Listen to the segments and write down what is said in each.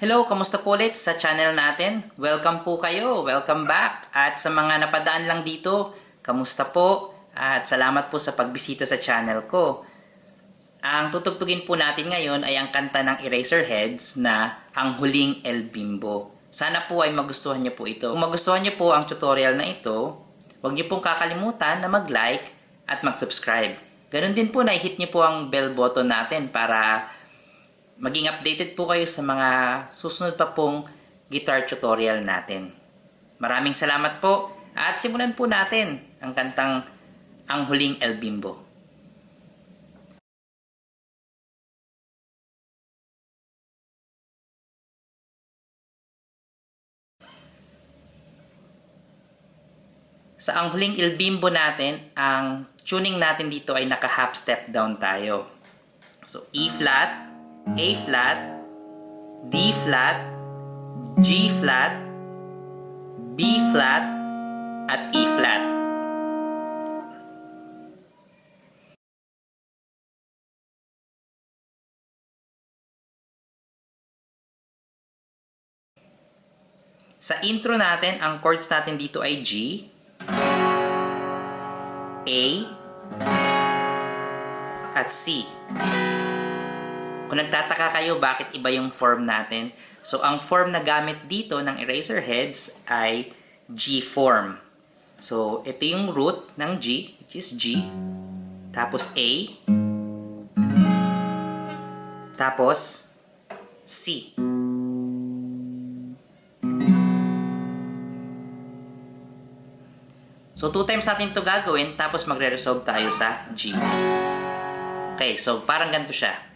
Hello, kamusta po ulit sa channel natin? Welcome po kayo, welcome back. At sa mga napadaan lang dito, kamusta po? At salamat po sa pagbisita sa channel ko. Ang tutugtugin po natin ngayon ay ang kanta ng Eraserheads na Ang Huling El Bimbo. Sana po ay magustuhan niyo po ito. Kung magustuhan niyo po ang tutorial na ito, huwag niyo pong kakalimutan na mag-like at mag-subscribe. Ganon din po na i-hit niyo po ang bell button natin para maging updated po kayo sa mga susunod pa pong guitar tutorial natin. Maraming salamat po at simulan po natin ang kantang Ang Huling El Bimbo. Sa Ang Huling El Bimbo natin, ang tuning natin dito ay naka half step down tayo. So E flat, A flat, D flat, G flat, B flat, at E flat. Sa intro natin, ang chords natin dito ay G, A, at C. Kung nagtataka kayo bakit iba yung form natin, so ang form na gamit dito ng Eraserheads ay G form. So ito yung root ng G, which is G, tapos A, tapos C. So 2 times natin ito gagawin, tapos magre-resolve tayo sa G. Okay, so parang ganito siya.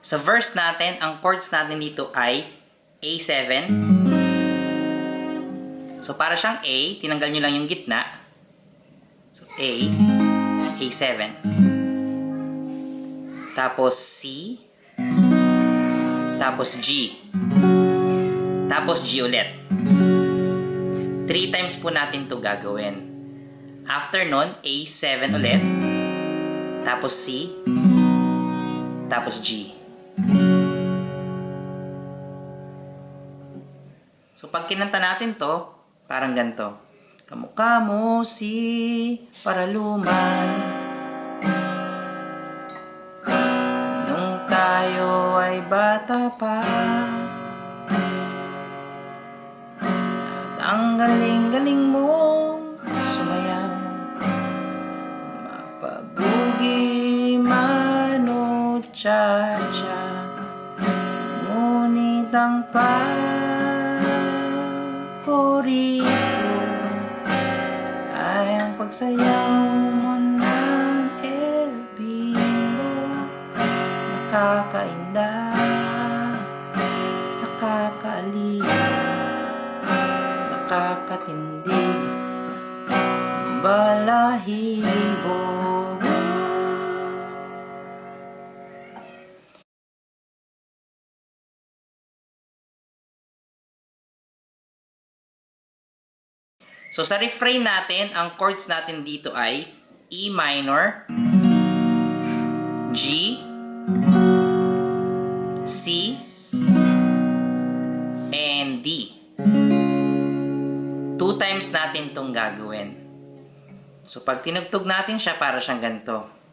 Sa verse natin, ang chords natin dito ay A7. So para siyang A, tinanggal nyo lang yung gitna. So A, A7. Tapos C, tapos G. Tapos G ulit. 3 times po natin to gagawin. After nun, A7 ulit. Tapos C, tapos G. So pag kinanta natin to, parang ganito. Kamukha mo si Paraluman, nung tayo ay bata pa, at ang galing-galing mong sumayaw, mapabugi man o cha-cha, ngunit ang paborito ay ang pagsayaw mo ng El Bimbo. Nakakainda, nakakaaliw, nakakatindig, balahibo. So sa refrain natin, ang chords natin dito ay E minor, G, C, and D. 2 times natin itong gagawin. So pag tinugtog natin siya, para siyang ganito.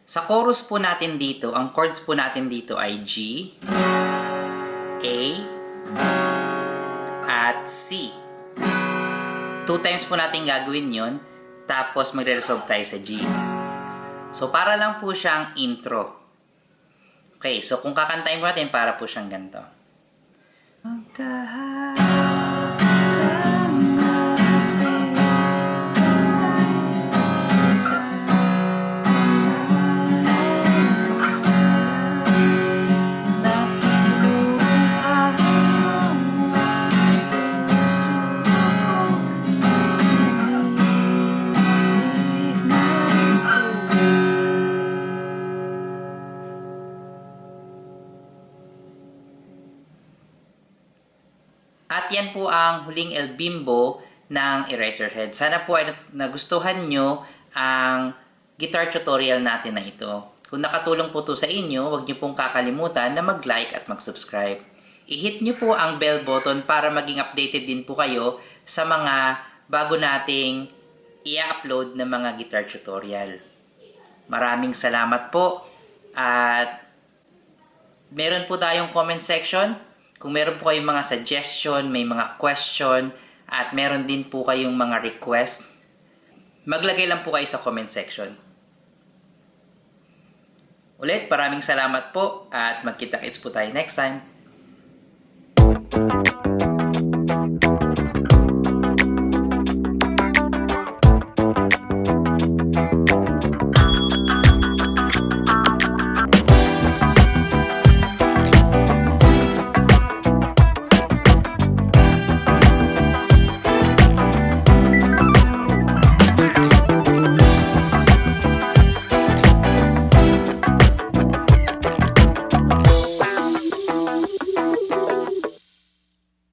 Sa chorus po natin dito, ang chords po natin dito ay G, A, at C. 2 times po natin gagawin yon, tapos magre-resolve tayo sa G. So, para lang po siyang intro. Okay, so kung kakantayin po natin, para po siyang ganito. At yan po ang huling El Bimbo ng Eraserhead. Sana po ay nagustuhan nyo ang guitar tutorial natin na ito. Kung nakatulong po ito sa inyo, huwag nyo pong kakalimutan na mag-like at mag-subscribe. I-hit nyo po ang bell button para maging updated din po kayo sa mga bago nating i-upload na mga guitar tutorial. Maraming salamat po at meron po tayong comment section. Kung meron po kayong mga suggestion, may mga question, at meron din po kayong mga request, maglagay lang po kayo sa comment section. Ulit, maraming salamat po at magkita-kits po tayo next time.